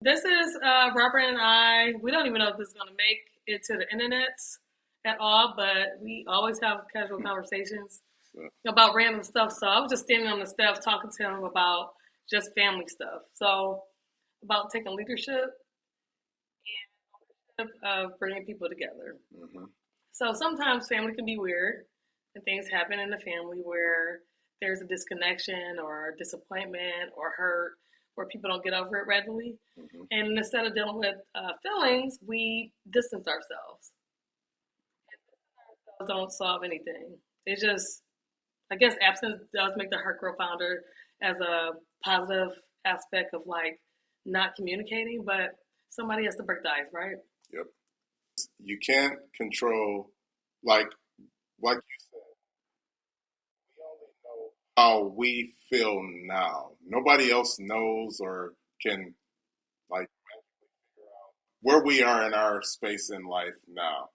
This is Robert and I. We don't even know if this is going to make it to the internet at all, but we always have casual conversations about random stuff. So I was just standing on the steps talking to him about just family stuff. So about taking leadership of bringing people together. Hmm. So sometimes family can be weird, and things happen in the family where there's a disconnection or disappointment or hurt where people don't get over it readily. Hmm. And instead of dealing with feelings, we distance ourselves. Don't solve anything. It's just, I guess, absence does make the hurt grow founder as a positive aspect of like not communicating, but somebody has to break the ice, right? Yep. You can't control, like you said, we only know how we feel now. Nobody else knows or can like where we are in our space in life now.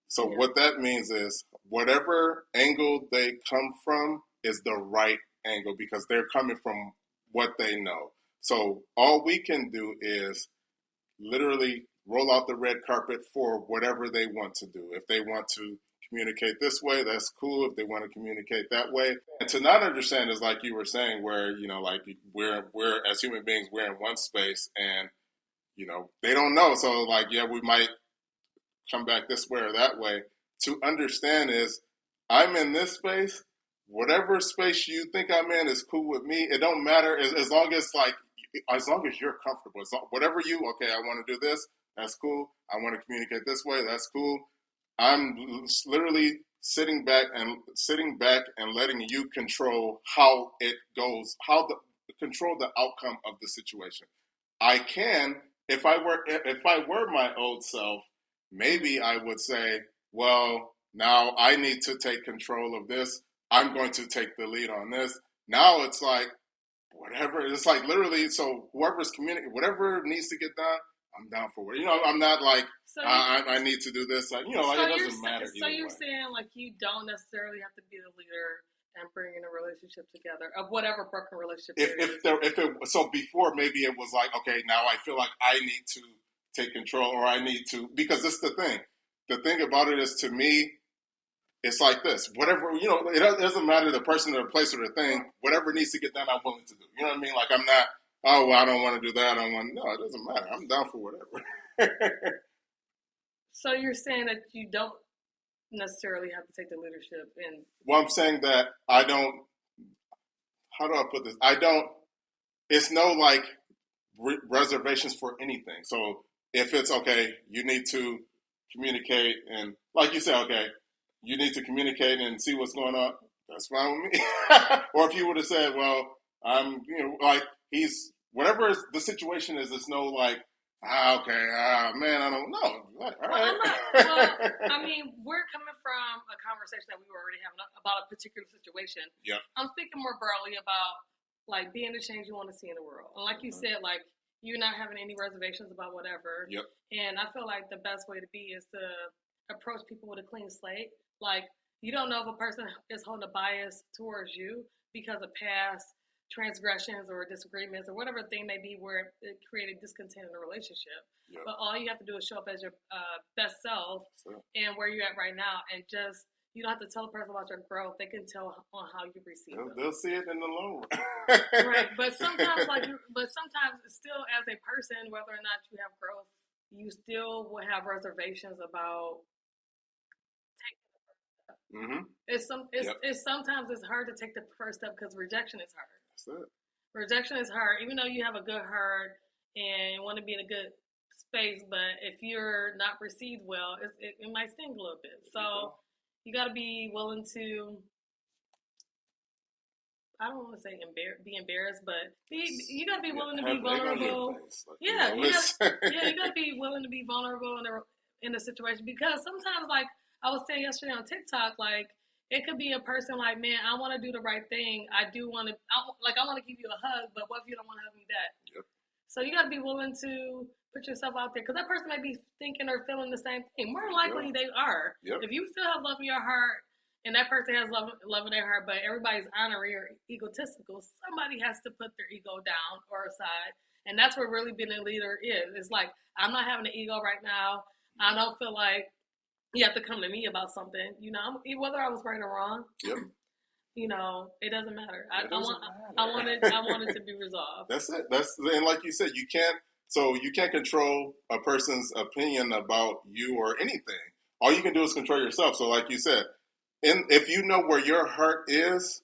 So Yeah. what that means is whatever angle they come from is the right angle because they're coming from what they know. So all we can do is literally roll out the red carpet for whatever they want to do. If they want to communicate this way, that's cool. If they want to communicate that way, and to not understand is like you were saying, where like we're as human beings, we're in one space, and they don't know. So like, yeah, we might come back this way or that way. To understand is, I'm in this space. Whatever space you think I'm in is cool with me. It don't matter as long as like as long as you're comfortable. So whatever okay, I want to do this. That's cool. I want to communicate this way. That's cool. I'm literally sitting back and letting you control how it goes, how the control the outcome of the situation. I can if I were my old self, maybe I would say, well, now I need to take control of this. I'm going to take the lead on this. Now it's like whatever. It's like literally. So whoever's communicating, whatever needs to get done, I'm down for it. I'm not like So you, I need to do this. Like like so it you're doesn't matter so either you're way. saying like you don't necessarily have to be the leader and bringing a relationship together of whatever broken relationship If there if is. there if it so before maybe it was like okay now I feel like I need to take control or I need to because this is the thing. The thing about it is to me it's like this. Whatever it doesn't matter the person or the place or the thing. Whatever needs to get done, I'm willing to do. You know what I mean? Like I'm not. Oh, well, I don't want to do that. I don't want. No, it doesn't matter. I'm down for whatever. So you're saying that you don't necessarily have to take the leadership in. Well, I'm saying that I don't. How do I put this? I don't. It's no like reservations for anything. So if it's okay, you need to communicate and like you said, okay, you need to communicate and see what's going on. That's fine with me. Or if you would have said, well, I'm, like he's whatever the situation is. It's no like, okay, man, I don't know. All Well, right. I'm not. Well, I mean, we're coming from a conversation that we were already having about a particular situation. Yep. I'm thinking more broadly about like being the change you want to see in the world, and like you Mhm. said, like you're not having any reservations about whatever. Yep. And I feel like the best way to be is to approach people with a clean slate. Like you don't know if a person is holding a bias towards you because of past transgressions or disagreements or whatever thing may be where it created discontent in a relationship. Yep. But all you have to do is show up as your best self So, and where you're at right now, and just you don't have to tell a person about your growth. They can tell on how you receive them. they'll see it in the long Right, run. but sometimes, but sometimes, still, as a person, whether or not you have growth, you still will have reservations about. Hmm. It's Yep. it's sometimes it's hard to take the first step because rejection is hard. That's it. Rejection is hard, even though you have a good heart and want to be in a good space. But if you're not received well, it might sting a little bit. So you got to be willing to. I don't want to say be embarrassed, but you got to be willing to be Have egg on your vulnerable. face. Like, Yeah, it's you got to be willing to be vulnerable in a situation because sometimes, like I was saying yesterday on TikTok, like it could be a person like, man, I want to do the right thing. I do want to, I want to give you a hug, but what if you don't want to hug me back? Yep. So you got to be willing to put yourself out there because that person might be thinking or feeling the same thing. More likely Yep. they are. Yep. If you still have love in your heart and that person has love in their heart, but everybody's honorary or egotistical, somebody has to put their ego down or aside And that's what really being a leader is. It's like, I'm not having an ego right now. I don't feel like you have to come to me about something. You know, whether I was right or wrong. Yep. You know, it doesn't matter. It doesn't I want it to be resolved. That's it. And like you said, you can't control a person's opinion about you or anything. All you can do is control yourself. So like you said, if you know where your heart is,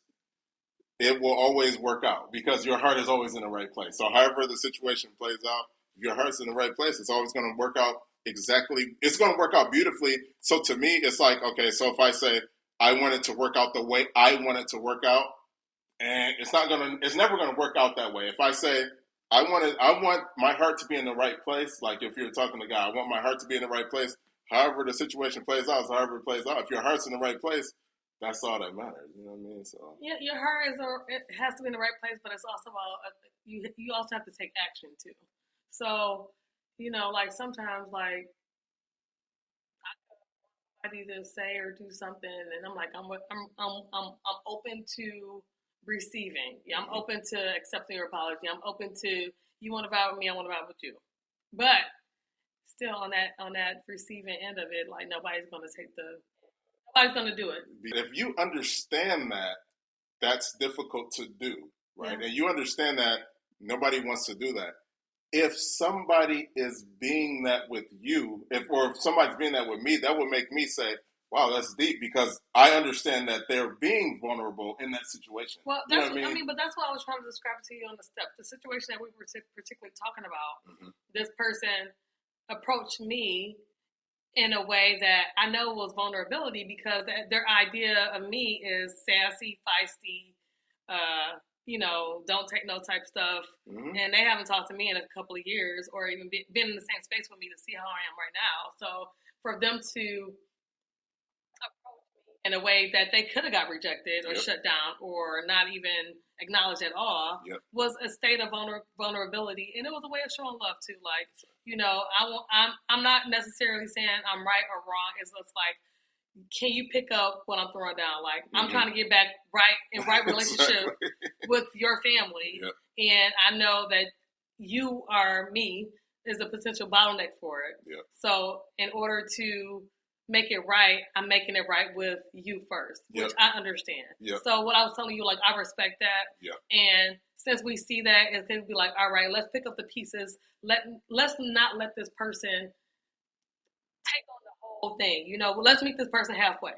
it will always work out because your heart is always in the right place. So however the situation plays out, if your heart's in the right place, it's always going to work out it's going to work out beautifully. So to me, it's like, okay, so if I say I want it to work out the way I want it to work out, and it's never going to work out that way. If I say I want my heart to be in the right place, like if you're talking to God, I want my heart to be in the right place. However the situation plays out, however it plays out. If your heart's in the right place, that's all that matters. You know what I mean? So yeah, your heart it has to be in the right place, but it's also about you also have to take action too. So, you know, like sometimes like I either say or do something, and I'm like I'm open to receiving. Yeah, I'm open to accepting your apology. I'm open to you want to vibe with me, I want to vibe with you. But still on that receiving end of it, like nobody's gonna do it. If you understand that, that's difficult to do, right? Yeah. And you understand that nobody wants to do that. If somebody is being that with you, or if somebody's being that with me, that would make me say, wow, that's deep, because I understand that they're being vulnerable in that situation. Well, that's what I mean, but that's what I was trying to describe to you on the step. The situation that we were particularly talking about, this person approached me in a way that I know was vulnerability because their idea of me is sassy, feisty, you know, don't take no type stuff. And they haven't talked to me in a couple of years or even been in the same space with me to see how I am right now. So for them to approach me in a way that they could have got rejected or shut down or not even acknowledged at all was a state of vulnerability. And it was a way of showing love too. Like, you know, I'm not necessarily saying I'm right or wrong. It's just like, can you pick up what I'm throwing down? Like, I'm trying to get back right relationship with your family. And I know that you are me is a potential bottleneck for it. So in order to make it right, I'm making it right with you first, which I understand. So what I was telling you, like, I respect that. And since we see that, it's going to be like, all right, let's pick up the pieces. Let's not let this person take on the whole thing. You know, let's meet this person halfway,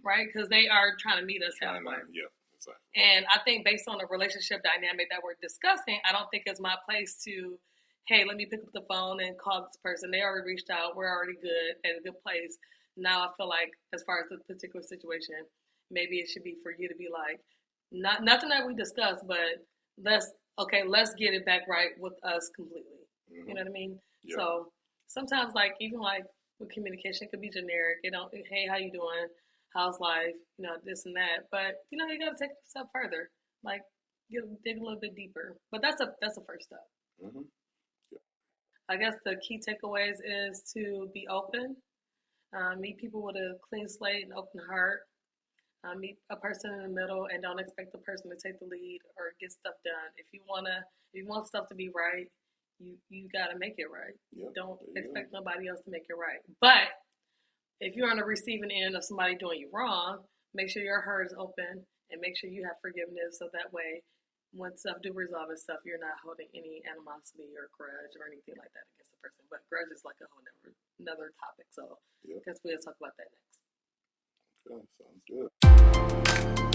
right? Because they are trying to meet us halfway. Exactly. And I think based on the relationship dynamic that we're discussing, I don't think it's my place to, hey, let me pick up the phone and call this person. They already reached out. We're already good at a good place. Now I feel like, as far as the particular situation, maybe it should be for you to be like, nothing that we discussed, but let's get it back right with us completely. You know what I mean? So sometimes, like, even like with communication, it could be generic. You know, hey, how you doing? How's life? You know, this and that. But you know, you got to take it a step further. Like, dig a little bit deeper. But that's a first step. I guess the key takeaways is to be open. Meet people with a clean slate and open heart. Meet a person in the middle and don't expect the person to take the lead or get stuff done. If you want stuff to be right, you got to make it right. Don't expect nobody else to make it right. But if you're on the receiving end of somebody doing you wrong, make sure your heart is open and make sure you have forgiveness, so that way when stuff do resolve itself, you're not holding any animosity or grudge or anything like that against the person. But grudge is like a whole another topic. So I guess we'll talk about that next. Okay, sounds good.